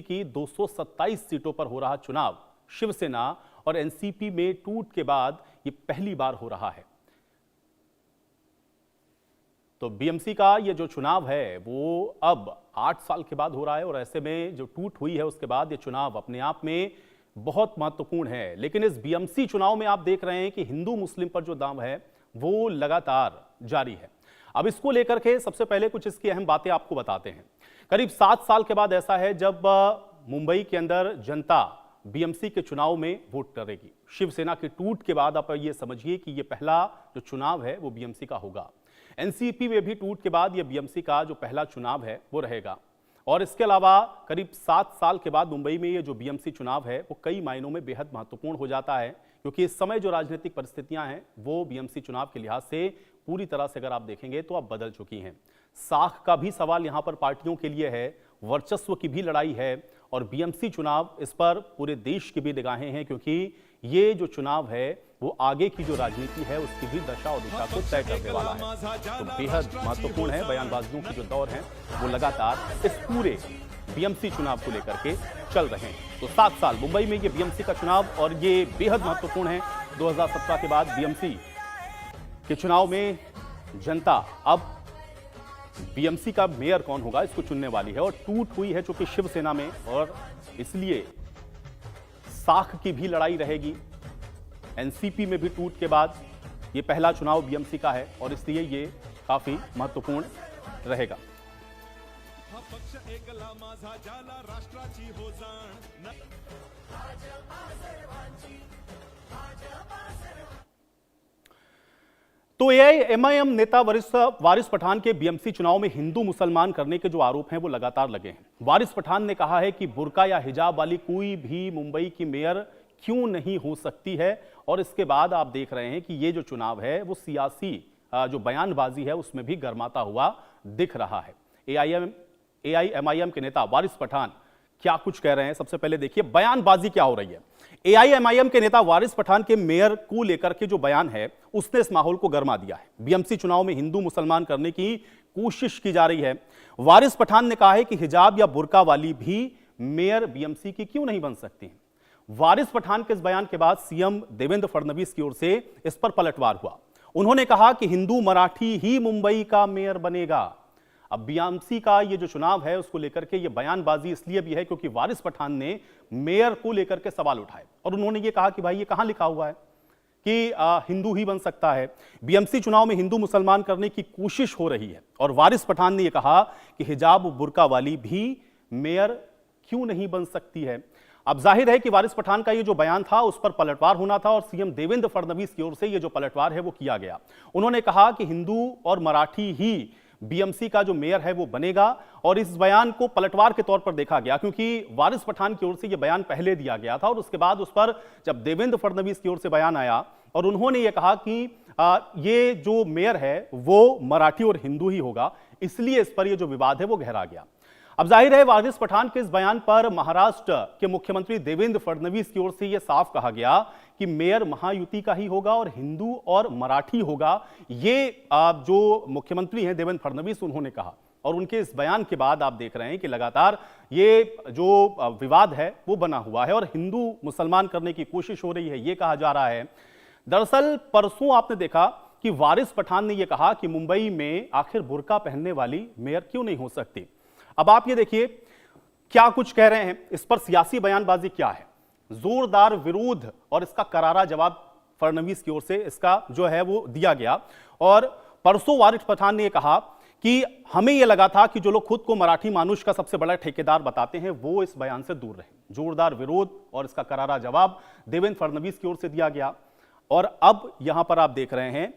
की 227 सीटों पर हो रहा चुनाव शिवसेना और एनसीपी में टूट के बाद यह पहली बार हो रहा है। तो बीएमसी का ये जो चुनाव है वो अब 8 साल के बाद हो रहा है और ऐसे में जो टूट हुई है उसके बाद ये चुनाव अपने आप में बहुत महत्वपूर्ण है। लेकिन इस बीएमसी चुनाव में आप देख रहे हैं कि हिंदू मुस्लिम पर जो दांव है वो लगातार जारी है। अब इसको लेकर के सबसे पहले कुछ इसकी अहम बातें आपको बताते हैं। करीब 7 साल के बाद ऐसा है जब मुंबई के अंदर जनता बीएमसी के चुनाव में वोट करेगी। शिवसेना के टूट के बाद आप ये समझिए कि ये पहला जो चुनाव है वो बीएमसी का होगा। एनसीपी में भी टूट के बाद ये बीएमसी का जो पहला चुनाव है वो रहेगा। और इसके अलावा करीब 7 साल के बाद मुंबई में ये जो बीएमसी चुनाव है वो कई मायनों में बेहद महत्वपूर्ण हो जाता है, क्योंकि इस समय जो राजनीतिक परिस्थितियां हैं वो बीएमसी चुनाव के लिहाज से पूरी तरह से अगर आप देखेंगे तो अब बदल चुकी हैं। साख का भी सवाल यहां पर पार्टियों के लिए है, वर्चस्व की भी लड़ाई है और बीएमसी चुनाव इस पर पूरे देश की भी निगाहें हैं, क्योंकि ये जो चुनाव है वो आगे की जो राजनीति है उसकी भी दशा और दिशा को तय करने वाला है। तो बेहद महत्वपूर्ण है। बयानबाजियों की जो दौर है वो लगातार इस पूरे बीएमसी चुनाव को लेकर के चल रहे हैं। तो 7 साल मुंबई में ये बीएमसी का चुनाव और ये बेहद महत्वपूर्ण है। 2017 के बाद बीएमसी के चुनाव में जनता अब बीएमसी का मेयर कौन होगा इसको चुनने वाली है और टूट हुई है चूंकि शिवसेना में, और इसलिए साख की भी लड़ाई रहेगी। एनसीपी में भी टूट के बाद ये पहला चुनाव बीएमसी का है और इसलिए ये काफी महत्वपूर्ण रहेगा। तो एआईएमआईएम नेता वारिस पठान के बीएमसी चुनाव में हिंदू मुसलमान करने के जो आरोप हैं वो लगातार लगे हैं। वारिस पठान ने कहा है कि बुर्का या हिजाब वाली कोई भी मुंबई की मेयर क्यों नहीं हो सकती है, और इसके बाद आप देख रहे हैं कि ये जो चुनाव है वो सियासी जो बयानबाजी है उसमें भी गर्माता हुआ दिख रहा है। एआईएमआईएम के नेता वारिस पठान क्या कुछ कह रहे हैं, सबसे पहले देखिए बयानबाजी क्या हो रही है। एआईएमआईएम के नेता वारिस पठान के मेयर को लेकर के जो बयान है उसने इस माहौल को गर्मा दिया है। बीएमसी चुनाव में हिंदू मुसलमान करने की कोशिश की जा रही है। वारिस पठान ने कहा है कि हिजाब या बुर्का वाली भी मेयर बीएमसी की क्यों नहीं बन सकती। वारिस पठान के इस बयान के बाद सीएम देवेंद्र फडणवीस की ओर से इस पर पलटवार हुआ। उन्होंने कहा कि हिंदू मराठी ही मुंबई का मेयर बनेगा। अब बीएमसी का ये जो चुनाव है उसको लेकर के ये बयानबाजी इसलिए भी है क्योंकि वारिस पठान ने मेयर को लेकर के सवाल उठाए और उन्होंने ये कहा कि भाई ये कहां लिखा हुआ है कि हिंदू ही बन सकता है। बीएमसी चुनाव में हिंदू मुसलमान करने की कोशिश हो रही है और वारिस पठान ने यह कहा कि हिजाब बुर्का वाली भी मेयर क्यों नहीं बन सकती है। अब जाहिर है कि वारिस पठान का ये जो बयान था उस पर पलटवार होना था और सीएम देवेंद्र फडणवीस की ओर से ये जो पलटवार है वो किया गया। उन्होंने कहा कि हिंदू और मराठी ही बीएमसी का जो मेयर है वो बनेगा और इस बयान को पलटवार के तौर पर देखा गया क्योंकि वारिस पठान की ओर से यह बयान पहले दिया गया था और उसके बाद उस पर जब देवेंद्र फडणवीस की ओर से बयान आया और उन्होंने ये कहा कि ये जो मेयर है वो मराठी और हिंदू ही होगा, इसलिए इस पर ये जो विवाद है वो गहरा गया। अब जाहिर है वारिस पठान के इस बयान पर महाराष्ट्र के मुख्यमंत्री देवेंद्र फडणवीस की ओर से यह साफ कहा गया कि मेयर महायुति का ही होगा और हिंदू और मराठी होगा। ये जो मुख्यमंत्री हैं देवेंद्र फडणवीस उन्होंने कहा और उनके इस बयान के बाद आप देख रहे हैं कि लगातार ये जो विवाद है वो बना हुआ है और हिंदू मुसलमान करने की कोशिश हो रही है ये कहा जा रहा है। दरअसल परसों आपने देखा कि वारिस पठान ने यह कहा कि मुंबई में आखिर बुर्का पहनने वाली मेयर क्यों नहीं हो सकती। अब आप ये देखिए क्या कुछ कह रहे हैं, इस पर सियासी बयानबाजी क्या है। जोरदार विरोध और इसका करारा जवाब फडणवीस की ओर से इसका जो है वो दिया गया और परसों वारिस पठान ने यह कहा कि हमें यह लगा था कि जो लोग खुद को मराठी मानुष का सबसे बड़ा ठेकेदार बताते हैं वो इस बयान से दूर रहे। जोरदार विरोध और इसका करारा जवाब देवेंद्र फडणवीस की ओर से दिया गया और अब यहां पर आप देख रहे हैं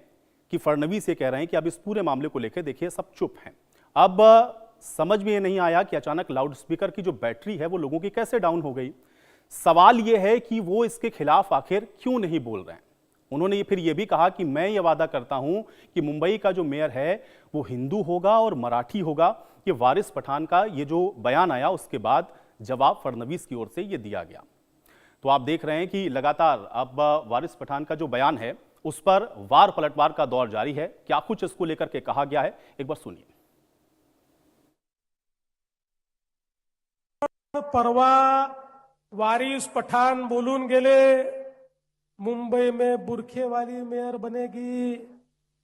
कि फडणवीस ये कह रहे हैं कि अब इस पूरे मामले को लेकर देखिए सब चुप हैं। अब समझ में ये नहीं आया कि अचानक लाउडस्पीकर की जो बैटरी है वो लोगों की कैसे डाउन हो गई। सवाल ये है कि वो इसके खिलाफ आखिर क्यों नहीं बोल रहे हैं। उन्होंने फिर ये भी कहा कि मैं ये वादा करता हूं कि मुंबई का जो मेयर है वो हिंदू होगा और मराठी होगा। ये वारिस पठान का ये जो बयान आया उसके बाद जवाब फडणवीस की ओर से ये दिया गया। तो आप देख रहे हैं कि लगातार अब वारिस पठान का जो बयान है उस पर वार पलटवार का दौर जारी है। क्या कुछ इसको लेकर के कहा गया है एक बार सुनिए। परवा वारिस पठाण बोलून गेले, मुंबई में बुरखेवाली मेयर बनेगी.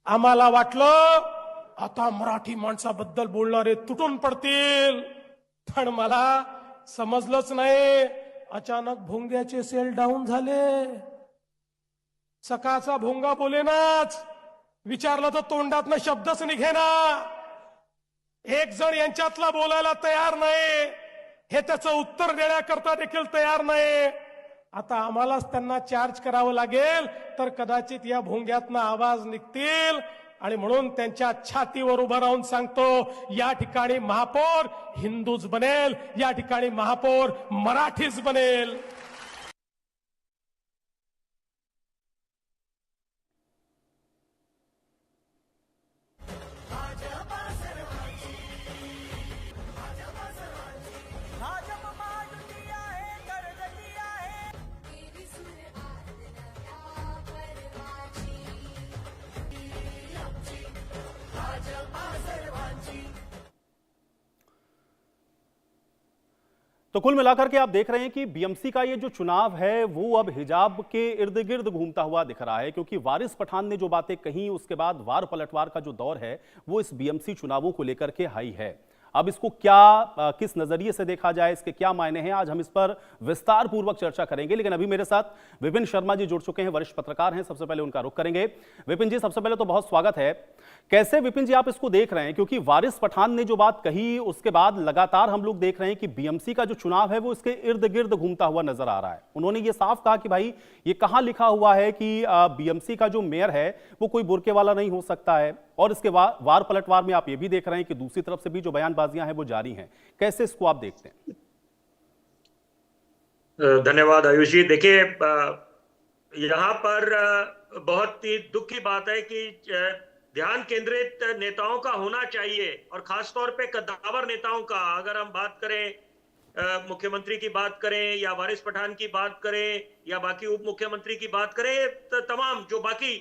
आम्हाला वाटलं आता मराठी माणसाबद्दल बोलणारे तुटून पडतील, पण मला समजलंच नाही. अचानक भोंग्याचे सेल डाऊन झाले. सकाळचा भोंगा बोलेनाच, विचारलं तर तोंडातनं शब्दच निघेना. एक जण यांच्यातला बोलायला तयार नाही, हे त्याचं उत्तर देण्याकरता देखील तयार नाही. आता आम्हालाच त्यांना चार्ज करावं लागेल, तर कदाचित या भोंग्यातनं आवाज निघतील. आणि म्हणून त्यांच्या छातीवर उभं राहून सांगतो, या ठिकाणी महापौर हिंदूच बनेल, या ठिकाणी महापौर मराठीच बनेल. तो कुल मिलाकर के आप देख रहे हैं कि बीएमसी का ये जो चुनाव है वो अब हिजाब के इर्द गिर्द घूमता हुआ दिख रहा है, क्योंकि वारिस पठान ने जो बातें कही उसके बाद वार पलटवार का जो दौर है वो इस बीएमसी चुनावों को लेकर के हाई है. अब इसको क्या किस नजरिए से देखा जाए, इसके क्या मायने हैं, आज हम इस पर विस्तार पूर्वक चर्चा करेंगे. लेकिन अभी मेरे साथ विपिन शर्मा जी जुड़ चुके हैं, वरिष्ठ पत्रकार हैं. सबसे पहले उनका रुख करेंगे. विपिन जी, सबसे पहले तो बहुत स्वागत है. कैसे विपिन जी आप इसको देख रहे हैं, क्योंकि वारिस पठान ने जो बात कही उसके बाद लगातार हम लोग देख रहे हैं कि बीएमसी का जो चुनाव है वो इसके इर्द गिर्द घूमता हुआ नजर आ रहा है. उन्होंने ये साफ कहा कि भाई ये कहां लिखा हुआ है कि बीएमसी का जो मेयर है वो कोई बुरके वाला नहीं हो सकता है. और इसके वार पलटवार में आप ये भी देख रहे हैं कि दूसरी तरफ से भी जो बयानबाजियां हैं वो जारी हैं. कैसे इसको आप देखते हैं? धन्यवाद आयुष जी. देखिए, यहाँ पर बहुत ही दुख की बात है कि ध्यान केंद्रित नेताओं का होना चाहिए, और खासतौर पे कद्दावर नेताओं का. अगर हम बात करें, मुख्यमंत्री की बात करें या वारिस पठान की बात करें या बाकी उप मुख्यमंत्री की बात करें, तो तमाम जो बाकी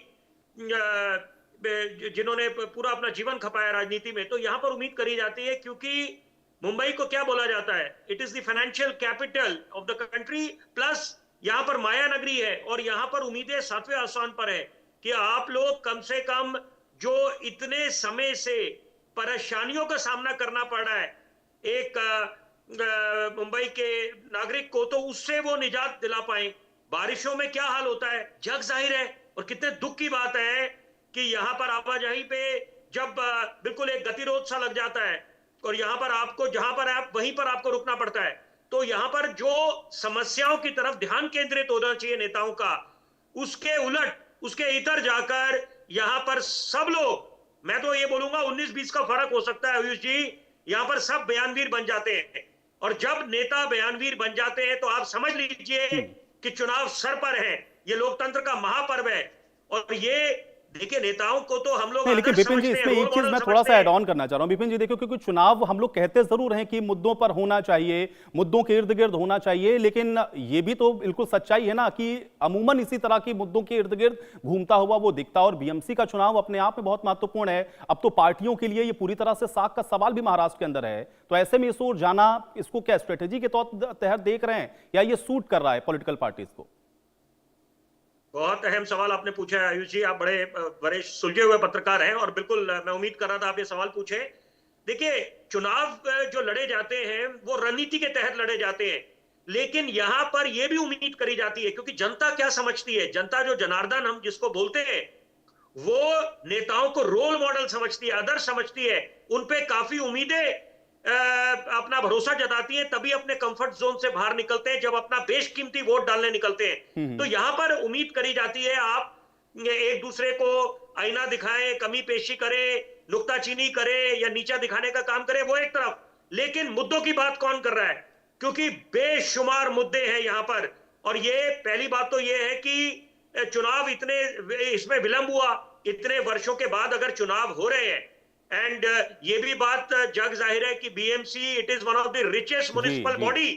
जिन्होंने पूरा अपना जीवन खपाया राजनीति में, तो यहाँ पर उम्मीद करी जाती है, क्योंकि मुंबई को क्या बोला जाता है, it is the financial capital of the country, plus यहाँ पर माया नगरी है, और यहाँ पर उम्मीदें 7वें आसमान पर है कि आप लोग कम से कम जो इतने समय से परेशानियों का सामना करना पड़ रहा है एक मुंबई के नागरिक को, तो उससे वो निजात दिला पाए. बारिशों में क्या हाल होता है जग जाहिर है, और कितने दुख की बात है कि यहाँ पर आवाजाही पे जब बिल्कुल एक गतिरोध सा लग जाता है, और यहाँ पर आपको जहां पर आप वहीं पर आपको रुकना पड़ता है. तो यहाँ पर जो समस्याओं की तरफ ध्यान केंद्रित होना चाहिए नेताओं का, उसके उलट, उसके इतर जाकर यहाँ पर सब लोग, मैं तो ये बोलूंगा 19-20 का फर्क हो सकता है आयुष जी, यहाँ पर सब बयानवीर बन जाते हैं. और जब नेता बयानवीर बन जाते हैं तो आप समझ लीजिए कि चुनाव सर पर है. ये लोकतंत्र का महापर्व है, और ये देखिए नेताओं को तो हम लोग, लेकिन विपिन जी इसमें एक चीज मैं थोड़ा सा ऐड ऑन करना चाह रहा हूं. विपिन जी देखो, क्योंकि चुनाव हम लोग कहते जरूर हैं कि मुद्दों पर होना चाहिए, मुद्दों के इर्द गिर्द होना चाहिए, लेकिन ये भी तो बिल्कुल सच्चाई है ना कि अमूमन इसी तरह की मुद्दों के इर्द गिर्द घूमता हुआ वो दिखता. और बीएमसी का चुनाव अपने आप में बहुत महत्वपूर्ण है. अब तो पार्टियों के लिए ये पूरी तरह से साख का सवाल भी महाराष्ट्र के अंदर है. तो ऐसे में इस ओर जाना, इसको क्या स्ट्रेटेजी के तहत देख रहे हैं, या ये सूट कर रहा है पॉलिटिकल पार्टीज को? बहुत अहम सवाल आपने पूछा है आयुष जी. आप बड़े सुलझे हुए पत्रकार हैं, और बिल्कुल मैं उम्मीद कर रहा था आप ये सवाल पूछे. देखिए, चुनाव जो लड़े जाते हैं वो रणनीति के तहत लड़े जाते हैं, लेकिन यहां पर यह भी उम्मीद करी जाती है, क्योंकि जनता क्या समझती है, जनता जो जनार्दन हम जिसको बोलते हैं, वो नेताओं को रोल मॉडल समझती है, आदर्श समझती है, उन पे काफी उम्मीदें अपना भरोसा जताती हैं, तभी अपने कंफर्ट जोन से बाहर निकलते हैं, जब अपना बेशकीमती वोट डालने निकलते हैं. तो यहां पर उम्मीद करी जाती है आप एक दूसरे को आईना दिखाएं, कमी पेशी करें, नुक्ताचीनी करें या नीचा दिखाने का काम करें, वो एक तरफ. लेकिन मुद्दों की बात कौन कर रहा है, क्योंकि बेशुमार मुद्दे हैं यहां पर. और ये पहली बात तो ये है कि चुनाव इतने इसमें विलंब हुआ, इतने वर्षों के बाद अगर चुनाव हो रहे हैं, एंड ये भी बात जग जाहिर है कि BMC it is one of the richest municipal body.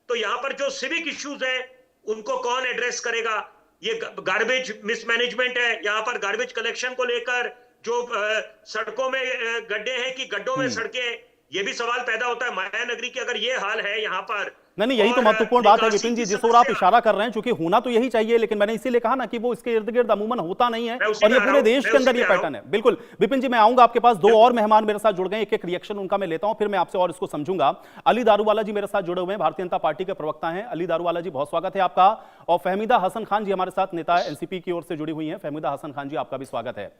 तो यहाँ पर जो सिविक इश्यूज है उनको कौन एड्रेस करेगा. ये गार्बेज मिसमैनेजमेंट है, यहाँ पर गार्बेज कलेक्शन को लेकर जो सड़कों में गड्ढे हैं कि गड्ढों में सड़कें, ये भी सवाल पैदा होता है. माया नगरी की अगर ये हाल है यहाँ पर, नहीं यही तो और महत्वपूर्ण बात है निकासी विपिन जी, की जिस ओर आप समस्या। इशारा कर रहे हैं, क्योंकि होना तो यही चाहिए, लेकिन मैंने इसीलिए कहा ना कि वो इसके इर्द गिर्द अमूमन होता नहीं है, मैं उसी और पे ये आ रहा पूरे हूं, देश मैं के उसी अंदर पे ये आ रहा पैटर्न है। बिल्कुल विपिन जी, मैं आऊंगा आपके पास, दो और मेहमान मेरे साथ जुड़ गए, एक एक रिएक्शन उनका मैं लेता हूं, फिर मैं आपसे और इसको समझूंगा। अली दारूवाला जी मेरे साथ जुड़े हुए हैं, भारतीय जनता पार्टी के प्रवक्ता हैं। अली दारूवाला जी, बहुत स्वागत है आपका। और फहमीदा हसन खान जी हमारे साथ, नेता एनसीपी की ओर से जुड़ी हुई हैं। फहमीदा हसन खान जी, आपका भी स्वागत है।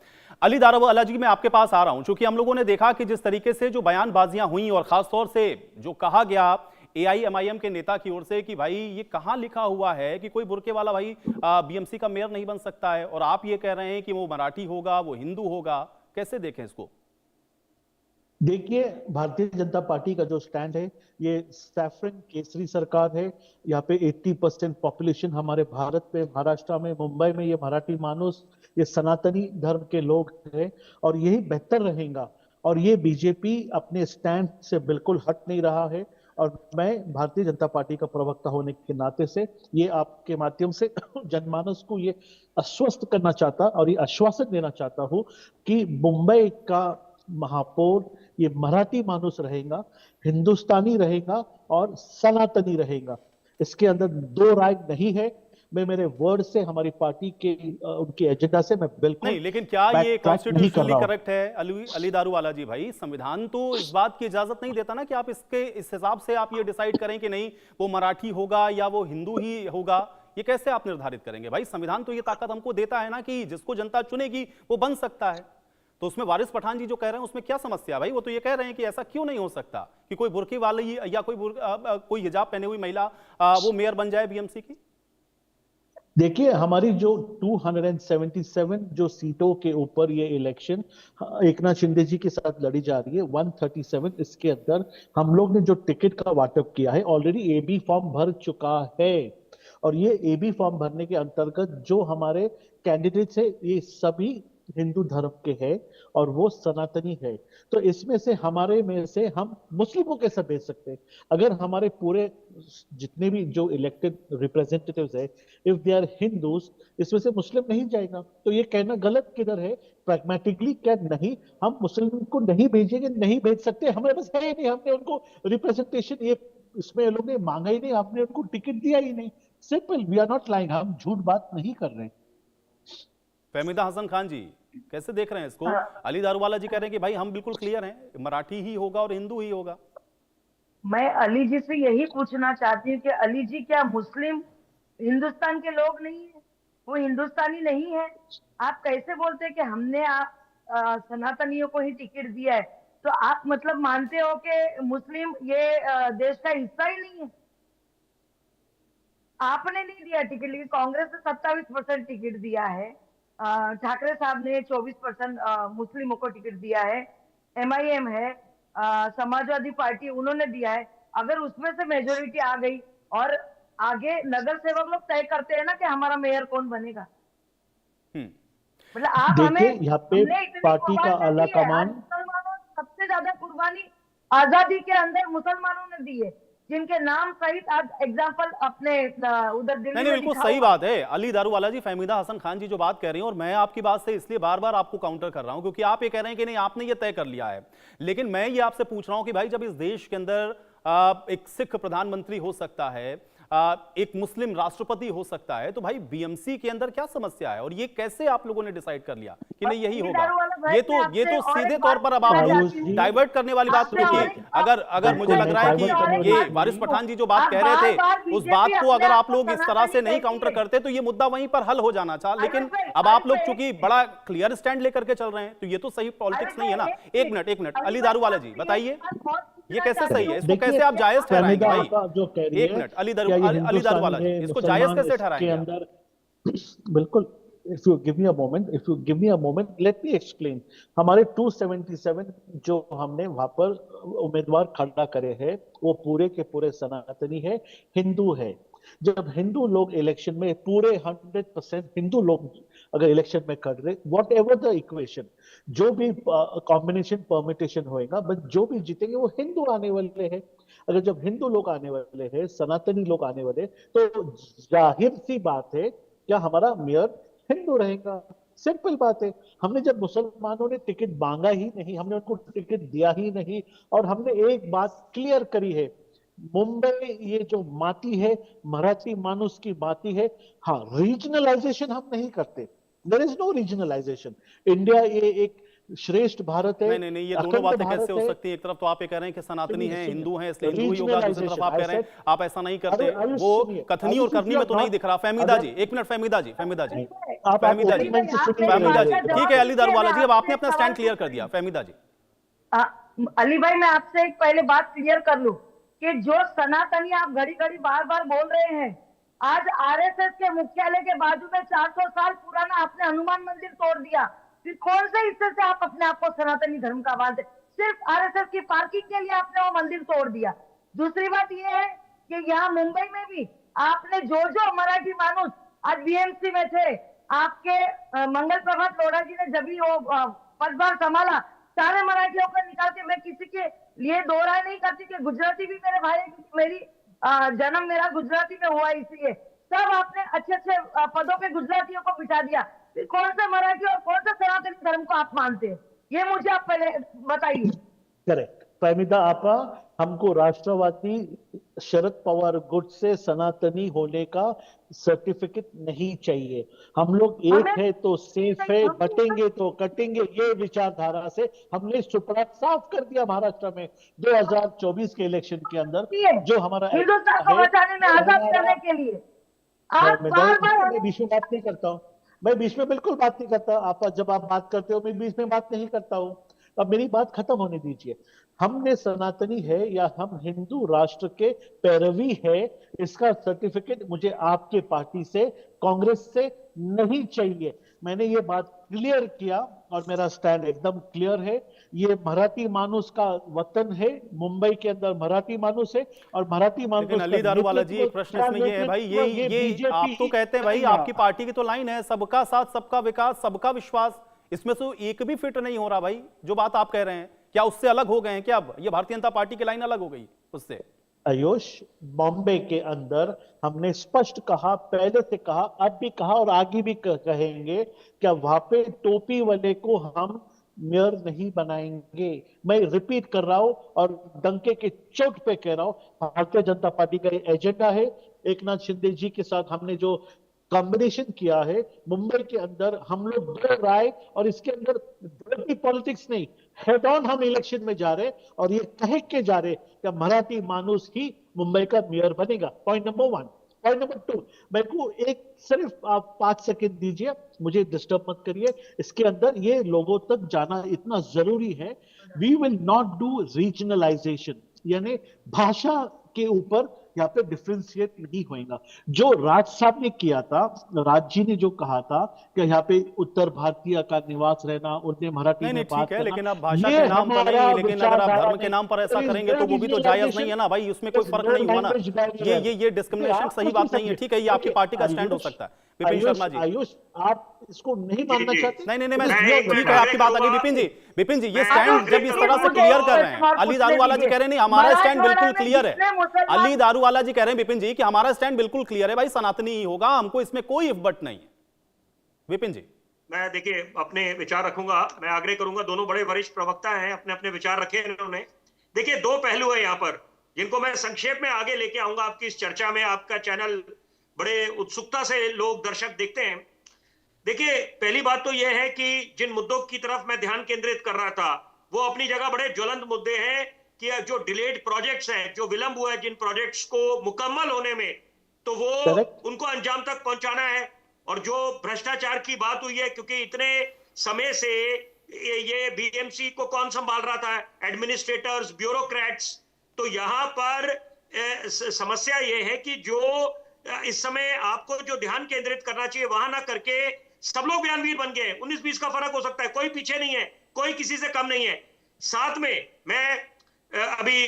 अली दारूवाला जी, मैं आपके पास आ रहा हूं, क्योंकि हम लोगों ने देखा कि जिस तरीके से जो बयानबाजियां हुई और खासतौर से जो कहा गया एआईएमआईएम के नेता की ओर से कि भाई ये कहां लिखा हुआ है कि कोई बुर्के वाला भाई बीएमसी का मेयर नहीं बन सकता है, और आप ये कह रहे हैं कि वो मराठी होगा, वो हिंदू होगा, कैसे देखें इसको? देखिए, भारतीय जनता पार्टी का जो स्टैंड है, ये सैफरन केसरी सरकार है। यहाँ पे 80% पॉपुलेशन हमारे भारत में, महाराष्ट्र में, मुंबई में, ये मराठी मानुस, ये सनातनी धर्म के लोग हैं, और यही बेहतर रहेगा। और ये बीजेपी अपने स्टैंड से बिल्कुल हट नहीं रहा है। और मैं भारतीय जनता पार्टी का प्रवक्ता होने के नाते से ये आपके माध्यम से जनमानस को ये आश्वस्त करना चाहता और ये आश्वासन देना चाहता हूँ कि मुंबई का महापौर ये मराठी मानुस रहेगा, हिंदुस्तानी रहेगा और सनातनी रहेगा। इसके अंदर दो राय नहीं है। मैं मेरे वर्ड से, हमारी पार्टी के उनके एजेंडा से मैं बिल्कुल नहीं, लेकिन क्या ये backtrack नहीं कर कॉन्स्टिट्यूशनली रहा हूं। करेक्ट है अली दारूवाला जी? भाई संविधान तो इस बात की इजाजत नहीं देता ना कि आप इस हिसाब से आप ये डिसाइड करें कि नहीं वो मराठी होगा या वो हिंदू ही होगा। ये कैसे आप निर्धारित करेंगे? भाई संविधान तो ये ताकत हमको देता है ना कि जिसको जनता चुनेगी वो बन सकता है। तो उसमें वारिस पठान जी जो कह रहे हैं उसमें क्या समस्या है भाई? वो तो ये कह रहे हैं कि ऐसा क्यों नहीं हो सकता कि कोई बुर्के वाली या कोई हिजाब पहने हुई महिला वो मेयर बन जाए बीएमसी की। देखिए, हमारी जो 277 जो सीटों के ऊपर ये इलेक्शन एकनाथ शिंदे जी के साथ लड़ी जा रही है, 137, इसके अंदर हम लोग ने जो टिकट का वाटअप किया है, ऑलरेडी एबी फॉर्म भर चुका है। और ये एबी फॉर्म भरने के अंतर्गत जो हमारे कैंडिडेट्स है, ये सभी हिंदू धर्म के हैं और वो सनातनी है। तो इसमें से हमारे में से हम मुस्लिमों के सब भेज सकते हैं। अगर हमारे पूरे जितने भी जो इलेक्टेड रिप्रेजेंटेटिव्स है, इफ दे आर हिंदूज, इसमें से मुस्लिम नहीं जाएगा। तो ये कहना गलत किधर है? प्रैग्मेटिकली क्या नहीं, हम मुस्लिम को नहीं भेजेंगे, नहीं भेज सकते, हमारे पास है ही नहीं। हमने उनको रिप्रेजेंटेशन ये इसमें लोग ने मांगा ही नहीं, हमने उनको टिकट दिया ही नहीं। Simple, we are not lying, हम झूठ बात नहीं कर रहे। फहमीदा हसन खान जी, कैसे देख रहे हैं इसको? अली दारूवाला जी कह रहे हैं कि भाई हम बिल्कुल क्लियर हैं, मराठी ही होगा और हिंदू ही होगा। मैं अली जी से यही पूछना चाहती हूँ कि अली जी, क्या मुस्लिम हिंदुस्तान के लोग नहीं है? वो हिंदुस्तानी नहीं है? आप कैसे बोलते हैं कि हमने सनातनियों को ही टिकट दिया है? तो आप मतलब मानते हो कि मुस्लिम ये देश का हिस्सा ही नहीं है? आपने नहीं दिया टिकट, लेकिन कांग्रेस ने 27% टिकट दिया है। ठाकरे साहब ने 24% मुस्लिमों को टिकट दिया है। एमआईएम है, समाजवादी पार्टी, उन्होंने दिया है। अगर उसमें से मेजोरिटी आ गई और आगे नगर सेवक लोग तय करते हैं ना कि हमारा मेयर कौन बनेगा। मतलब आप हमें, देखिए, यहाँ पे हमने इतनी पार्टी का कुर्बानी आला दी है। आज कमान, मुसलमानों ने सबसे ज्यादा कुर्बानी आजादी के अंदर मुसलमानों ने दी है, जिनके नाम सहित आज एग्जाम्पल अपने उधर दिल्ली नहीं में बिल्कुल लिखा सही हुआ। बात है अली दारूवाला जी। फहमीदा हसन खान जी जो बात कह रही हैं, और मैं आपकी बात से इसलिए बार बार आपको काउंटर कर रहा हूं क्योंकि आप ये कह रहे हैं कि नहीं आपने ये तय कर लिया है, लेकिन मैं ये आपसे पूछ रहा हूं कि भाई जब इस देश के अंदर एक सिख प्रधानमंत्री हो सकता है, एक मुस्लिम राष्ट्रपति हो सकता है, तो भाई बीएमसी के अंदर क्या समस्या है? और ये कैसे आप लोगों ने डिसाइड कर लिया कि नहीं यही होगा? ये तो सीधे तौर पर अब आप लोग डाइवर्ट करने वाली बात की। अगर मुझे लग रहा है कि ये वारिस पठान जी जो बात कह रहे थे, उस बात को अगर आप लोग इस तरह से नहीं काउंटर करते तो ये मुद्दा वहीं पर हल हो जाना था। लेकिन अब आप लोग चूंकि बड़ा क्लियर स्टैंड लेकर के चल रहे हैं, तो ये तो सही पॉलिटिक्स नहीं है ना। एक मिनट अली दारूवाला जी बताइए, ये कैसे सही है? इसको कैसे आप जायज ठहराएंगे भाई? जो कह रही एक है, मिनट अली दारूवाला जी, इसको जायज कैसे ठहराएंगे आप? अंदर बिल्कुल, if you give me a moment, let me explain. हमारे 277 जो हमने वहां पर उम्मीदवार खड़ा करे हैं, वो पूरे के पूरे सनातनी है, हिंदू है। जब हिंदू लोग इलेक्शन में पूरे 100% हिंदू लोग अगर इलेक्शन में कर रहे, वॉट एवर द इक्वेशन, जो भी कॉम्बिनेशन परमिटेशन होएगा, बट जो भी जीतेंगे वो हिंदू आने वाले हैं। अगर जब हिंदू लोग आने वाले हैं, सनातनी लोग आने वाले, तो जाहिर सी बात है क्या हमारा मेयर हिंदू रहेगा। सिंपल बात है। हमने जब मुसलमानों ने टिकट मांगा ही नहीं, हमने उनको टिकट दिया ही नहीं, और हमने एक बात क्लियर करी है मुंबई ये जो माटी है, मराठी मानुस की माटी है। हाँ, रीजनलाइजेशन हम नहीं करते, there is no regionalisation. India ये एक श्रेष्ठ भारत है, नहीं नहीं नहीं, ये दोनों अखंड बातें भारत कैसे हो है। सकती हैं? एक तरफ तो आप ये कह रहे हैं कि सनातनी सुनिए, हैं, सुनिए, हिंदू हैं इसलिए हिंदू ही होगा, दूसरी तरफ आप कह रहे हैं आप ऐसा नहीं करते। आयुष वो सुनिए, कथनी और आयुष करनी जी, में तो आप नहीं दिख रहा। फहमीदा जी, एक मिनट, फहमीदा जी, आप फहमीदा जी, ओपन माइंड से सुनिए फहमीदा जी, आपका जवाब ठीक है अली दीजिए, दारूवाला जी, अब मैं आपने आपसे अपना स्टैंड सवाल क्लियर कर पूछ दिया। रही फहमीदा जी, आ, अली भाई, मैं आपसे एक पहले बात क्लियर कर लूं कि जो सनातनी आप घड़ी घड़ी बार बार बोल रहे हैं, आज आरएसएस के मुख्यालय के बाजू में 400 साल पुराना आपने हनुमान मंदिर तोड़ दिया। फिर कौन से हिस्से से आप अपने आप को सनातनी धर्म का आवाज दे? सिर्फ आरएसएस की पार्किंग के लिए आपने वो मंदिर तोड़ दिया। दूसरी बात यह है कि यहाँ मुंबई में भी आपने जो मराठी मानुस आज बीएमसी में थे, आपके मंगल प्रभात लोढ़ा जी ने जब भी वो पदभार संभाला, सारे मराठियों को निकाल के, मैं किसी के लिए दो राय नहीं करती कि गुजराती भी मेरे भाई है, क्योंकि मेरी जन्म मेरा गुजराती में हुआ, इसलिए सब आपने अच्छे अच्छे पदों पे गुजरातियों को बिठा दिया। फिर कौन से मराठी और कौन से सनातनी धर्म को आप मानते हैं, ये मुझे आप पहले बताइए। करेक्ट फहमीदा आपा, हमको राष्ट्रवादी शरद पवार गुट से सनातनी होने का सर्टिफिकेट नहीं चाहिए। हम लोग एक हमें है तो सेफ है, बटेंगे तो कटेंगे, ये विचारधारा से हमने सुप्रीम साफ कर दिया महाराष्ट्र में 2024 के इलेक्शन के अंदर। जो हमारा हिंदुस्तान को है, बचाने में, आजाद करने के लिए आप बार बार मैं बीच में बात नहीं करता हूँ, मैं बीच में बिल्कुल बात नहीं करता। आप जब आप बात करते हो मैं बीच में बात नहीं करता हूँ। अब मेरी बात खत्म होने दीजिए। हमने सनातनी है या हम हिंदू राष्ट्र के पैरवी है, इसका सर्टिफिकेट मुझे आपके पार्टी से, कांग्रेस से नहीं चाहिए। मैंने ये बात क्लियर किया और मेरा स्टैंड एकदम क्लियर है। ये मराठी मानुस का वतन है, मुंबई के अंदर मराठी मानुस है और मराठी मानुस। लेकिन अली दारूवाला जी, एक प्रश्न इसमें ये है भाई, ये आप तो कहते हैं भाई आपकी पार्टी की तो लाइन है सबका साथ सबका विकास सबका विश्वास, इसमें से एक भी फिट नहीं हो रहा भाई जो बात आप कह रहे हैं। क्या उससे अलग हो गए हैं? क्या अब ये भारतीय जनता पार्टी की लाइन अलग हो गई उससे? आयुष, बॉम्बे के अंदर हमने स्पष्ट कहा, पहले से कहा, अब भी कहा और आगे भी कहेंगे, क्या वहां पे टोपी वाले को हम मेयर नहीं बनाएंगे। मैं रिपीट कर रहा हूं और डंके के चोट पे कह रहा हूं, भारतीय जनता पार्टी का एजेंडा है। एक नाथ शिंदे जी के साथ हमने जो कॉम्बिनेशन किया है मुंबई के अंदर, हम लोग दो राय और इसके अंदर पॉलिटिक्स नहीं, हेड ऑन हम इलेक्शन में जा रहे और ये कह के जा रहे कि मराठी मानुस ही मुंबई का मेयर बनेगा। Point number 1। पॉइंट नंबर 2, मेरे को एक सिर्फ आप 5 सेकंड दीजिए, मुझे डिस्टर्ब मत करिए। इसके अंदर ये लोगों तक जाना इतना जरूरी है। We will not do regionalisation, यानी भाषा के ऊपर यहाँ पे डिफ्रेंशिएट नहीं होएगा। जो राज साहब ने किया था, राज जी ने जो कहा था कि यहाँ पे उत्तर भारतीय का निवास रहना, उनने मराठी में बात ठीक है, करना, लेकिन अब भाषा के नाम पर नहीं, लेकिन अगर आप धर्म के नाम पर ऐसा करेंगे तो वो भी तो जायज नहीं है ना भाई, उसमें कोई फर्क नहीं हुआ ना। ये डिस्क्रिमिनेशन सही बात नहीं है। ठीक है, ये आपकी पार्टी का स्टैंड हो सकता है। विपिन शर्मा जी, आयुष आप इसको नहीं मानना चाहते? नहीं, मैं ठीक है, आपकी बात आ गई। विपिन जी ये स्टैंड जब इस तरह से क्लियर कर रहे हैं, अली दारूवाला जी कह रहे हैं नहीं हमारा स्टैंड बिल्कुल क्लियर है। अली दारूवाला जी कह रहे हैं विपिन जी कि हमारा स्टैंड बिल्कुल क्लियर है भाई, सनातनी ही होगा, हमको इसमें कोई इफ बट नहीं है। विपिन जी, मैं देखिए अपने विचार रखूंगा, मैं आग्रह करूंगा, दोनों बड़े वरिष्ठ प्रवक्ता हैं, अपने अपने विचार रखे इन्होंने। देखिए दो पहलू है यहाँ पर जिनको मैं संक्षेप में आगे लेके आऊंगा आपकी इस चर्चा में। आपका चैनल बड़े उत्सुकता से लोग दर्शक देखते हैं। देखिए पहली बात तो यह है कि जिन मुद्दों की तरफ मैं ध्यान केंद्रित कर रहा था वो अपनी जगह बड़े ज्वलंत मुद्दे हैं कि जो डिलेड प्रोजेक्ट्स हैं, जो विलंब हुआ है जिन प्रोजेक्ट्स को मुकम्मल होने में, तो वो उनको अंजाम तक पहुंचाना है। और जो भ्रष्टाचार की बात हुई है, क्योंकि इतने समय से ये बीएमसी को कौन संभाल रहा था? Administrators, bureaucrats. तो यहां पर समस्या ये है कि जो इस समय आपको जो ध्यान केंद्रित करना चाहिए वहां ना करके सब लोग बयानवीर बन गए। 19-20 का फर्क हो सकता है, कोई पीछे नहीं है, कोई किसी से कम नहीं है। साथ में मैं अभी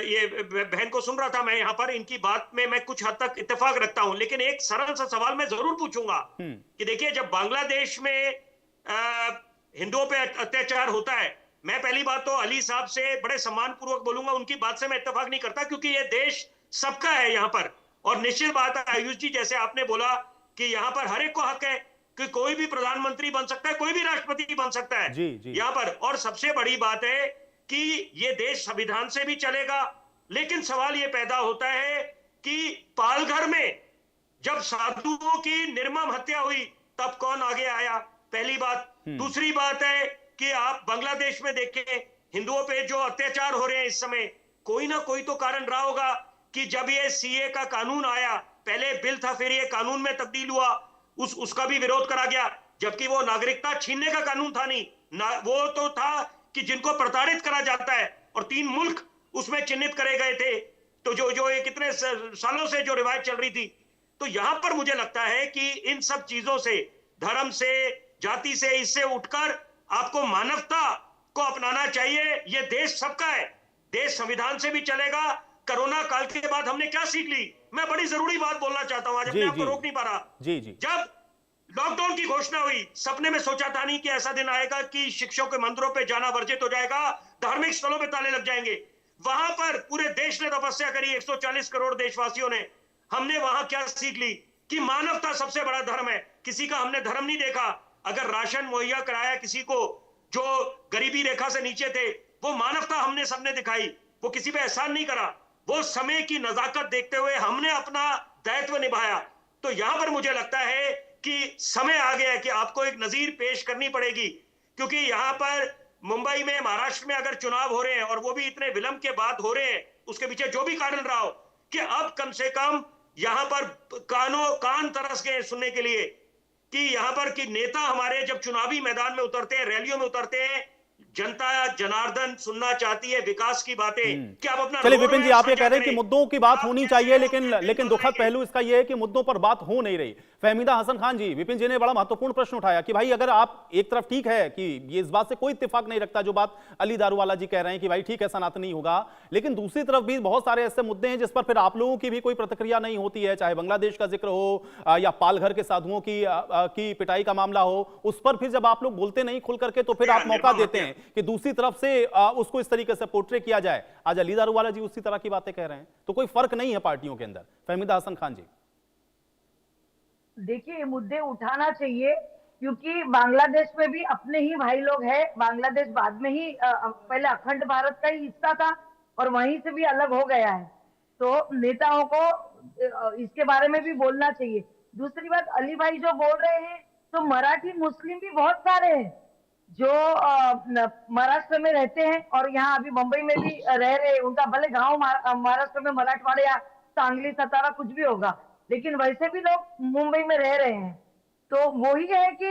ये बहन को सुन रहा था, मैं यहाँ पर इनकी बात में मैं कुछ हद तक इत्तेफाक रखता हूं, लेकिन एक सरल सा सवाल मैं जरूर पूछूंगा कि देखिए जब बांग्लादेश में हिंदुओं पे अत्याचार होता है, मैं पहली बात तो अली साहब से बड़े सम्मान पूर्वक बोलूंगा, उनकी बात से मैं इत्तेफाक नहीं करता क्योंकि ये देश सबका है यहाँ पर। और निश्चित बात है आयुष जी, जैसे आपने बोला कि यहाँ पर हर एक को हक है कि कोई भी प्रधानमंत्री बन सकता है, कोई भी राष्ट्रपति बन सकता है जी। यहाँ पर। और सबसे बड़ी बात है कि ये देश संविधान से भी चलेगा लेकिन सवाल यह पैदा होता है कि पालघर में जब साधुओं की निर्मम हत्या हुई तब कौन आगे आया, पहली बात। दूसरी बात है कि आप बांग्लादेश में देखें, हिंदुओं पे जो अत्याचार हो रहे हैं इस समय, कोई ना कोई तो कारण रहा होगा कि जब ये सीए का कानून आया, पहले बिल था फिर ये कानून में तब्दील हुआ, उसका भी विरोध करा गया, जबकि वो नागरिकता छीनने का कानून था नहीं वो तो था कि जिनको प्रताड़ित करा जाता है, और 3 मुल्क उसमें चिन्हित करे गए थे। तो जो ये कितने सालों से जो रिवायत चल रही थी, तो यहां पर मुझे लगता है कि इन सब चीजों से, धर्म से, जाति से, इससे उठकर आपको मानवता को अपनाना चाहिए। ये देश सबका है, देश संविधान से भी चलेगा। कोरोना काल के बाद हमने क्या सीख ली, मैं बड़ी जरूरी बात बोलना चाहता हूं, आज अपने आप को रोक नहीं पा रहा। जी जी। जब लॉकडाउन की घोषणा हुई, सपने में सोचा था नहीं कि ऐसा दिन आएगा कि शिक्षकों के मंदिरों पे जाना वर्जित हो जाएगा, धार्मिक स्थलों पे ताले लग जाएंगे। वहां पर पूरे देश ने तपस्या करी, 140 करोड़ देशवासियों ने। हमने वहां क्या सीख ली कि मानवता सबसे बड़ा धर्म है। किसी का हमने धर्म नहीं देखा। अगर राशन मुहैया कराया किसी को जो गरीबी रेखा से नीचे थे, वो मानवता हमने सबने दिखाई, वो किसी पे एहसान नहीं करा। वो समय की नजाकत देखते हुए हमने अपना दायित्व निभाया। तो यहां पर मुझे लगता है कि समय आ गया है कि आपको एक नजीर पेश करनी पड़ेगी, क्योंकि यहां पर मुंबई में, महाराष्ट्र में अगर चुनाव हो रहे हैं और वो भी इतने विलंब के बाद हो रहे हैं, उसके पीछे जो भी कारण रहा हो, कि अब कम से कम यहां पर कान तरस गए सुनने के लिए कि यहां पर कि नेता हमारे जब चुनावी मैदान में उतरते हैं, रैलियों में उतरते हैं, जनता जनार्दन सुनना चाहती है विकास की बातें कि आप अपना। चलिए विपिन जी, आप ये कह रहे हैं कि मुद्दों की बात होनी चाहिए, लेकिन दुखद पहलू इसका ये है कि मुद्दों पर बात हो नहीं रही। फहमीदा हसन खान जी, विपिन जी ने बड़ा महत्वपूर्ण प्रश्न उठाया कि भाई अगर आप एक तरफ ठीक है कि ये इस बात से कोई इत्तेफाक नहीं रखता जो बात अली दारूवाला जी कह रहे हैं कि भाई ठीक है सनातनी होगा, लेकिन दूसरी तरफ भी बहुत सारे ऐसे मुद्दे हैं जिस पर फिर आप लोगों की भी कोई प्रतिक्रिया नहीं होती है, चाहे बांग्लादेश का जिक्र हो या पालघर के साधुओं की पिटाई का मामला हो। उस पर फिर जब आप लोग बोलते नहीं खुल करके तो फिर आप मौका देते हैं कि दूसरी तरफ से उसको इस तरीके से पोर्ट्रे किया जाए। आज अली दारूवाला जी उसी तरह की बातें कह रहे हैं, तो कोई फर्क नहीं है पार्टियों के अंदर। फहमीदा हसन खान जी, देखिए ये मुद्दे उठाना चाहिए, क्योंकि बांग्लादेश में भी अपने ही भाई लोग हैं। बांग्लादेश बाद में ही पहले अखंड भारत का ही हिस्सा था और वहीं से भी अलग हो गया है, तो नेताओं को इसके बारे में भी बोलना चाहिए। दूसरी बात, अली भाई जो बोल रहे हैं, तो मराठी मुस्लिम भी बहुत सारे हैं जो महाराष्ट्र में रहते हैं और यहाँ अभी मुंबई में भी रह रहे हैं। उनका भले गांव महाराष्ट्र में मराठवाड़ा या सांगली सतारा कुछ भी होगा, लेकिन वैसे भी लोग मुंबई में रह रहे हैं। तो वही है कि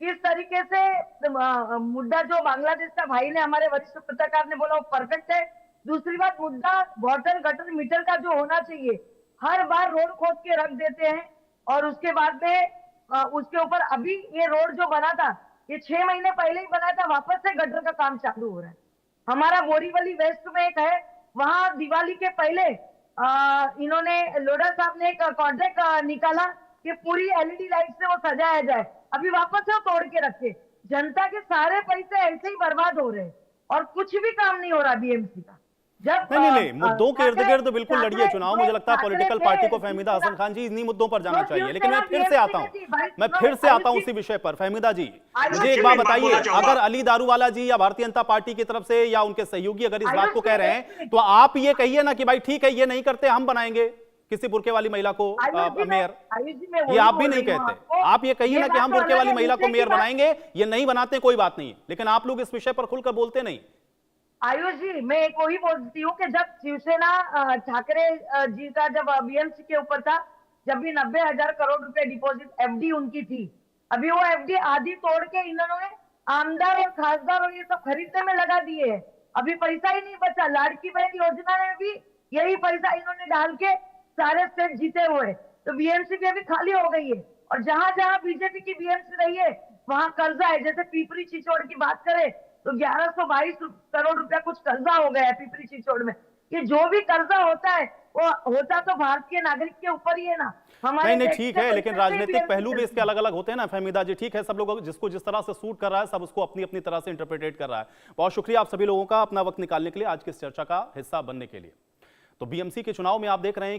किस तरीके से मुद्दा जो बांग्लादेश का भाई ने, हमारे वरिष्ठ पत्रकार ने बोला, वो परफेक्ट है। दूसरी बात, मुद्दा वाटर गटर मीटर का जो होना चाहिए, हर बार रोड खोद के रख देते हैं और उसके बाद में उसके ऊपर अभी ये रोड जो बना था, ये 6 महीने पहले ही बना था, वापस से गटर का काम चालू हो रहा है। हमारा बोरीवली वेस्ट में एक है, वहां दिवाली के पहले इन्होंने, लोढ़ा साहब ने एक कॉन्ट्रैक्ट निकाला कि पूरी एलईडी लाइट से वो सजाया जाए, अभी वापस से वो तोड़ के रखे। जनता के सारे पैसे ऐसे ही बर्बाद हो रहे हैं और कुछ भी काम नहीं हो रहा बीएमसी का। जब नहीं, मुद्दों के इर्द गिर्द बिल्कुल लड़िए चुनाव। मुझे लगता है पॉलिटिकल पार्टी को, फहमीदा हसन खान जी, इन्हीं मुद्दों पर जाना चाहिए। लेकिन मैं फिर से आता हूं उसी विषय पर। फहमीदा जी, मुझे एक बात बताइए, अगर अली दारूवाला जी या भारतीय जनता पार्टी की तरफ से या उनके सहयोगी अगर इस बात को कह रहे हैं, तो आप ये कहिए ना कि भाई ठीक है, ये नहीं करते, हम बनाएंगे किसी बुर्के वाली महिला को मेयर। ये आप भी नहीं कहते, आप ये कहिए ना कि हम बुर्के वाली महिला को मेयर बनाएंगे, ये नहीं बनाते कोई बात नहीं, लेकिन आप लोग इस विषय पर खुलकर बोलते नहीं। आयुष जी, मैं एक वही बोलती हूँ कि जब शिवसेना ठाकरे जी का जब बीएमसी के ऊपर था, जब भी 90,000 करोड़ रुपए डिपॉजिट एफडी उनकी थी, अभी वो एफडी आधी तोड़ के इन्होंने आमदार और खासदार और ये सब खरीदने में लगा दिए है। अभी पैसा ही नहीं बचा। लाड़की बहन योजना में भी यही पैसा इन्होंने डाल के सारे स्टेट जीते हुए, तो बीएमसी भी अभी खाली हो गई है। और जहां जहां बीजेपी की बीएमसी रही है वहां कर्जा है। जैसे पीपरी चिचोड़ की बात करें तो 1122 करोड़ रुपया कुछ कर्जा हो गया है पीपरी चिचोड़ में। ये जो भी कर्जा होता है वो होता तो भारतीय नागरिक के ऊपर ही है ना। नहीं ठीक है, लेकिन राजनीतिक पहलू भी इसके अलग अलग होते हैं ना फहमीदा जी। ठीक है, सब लोग जिसको जिस तरह से सूट कर रहा है, सब उसको अपनी अपनी तरह से इंटरप्रेटेट कर रहा है। बहुत शुक्रिया आप सभी लोगों का अपना वक्त निकालने के लिए, आज की इस चर्चा का हिस्सा बनने के लिए। तो बीएमसी के चुनाव में आप देख रहे हैं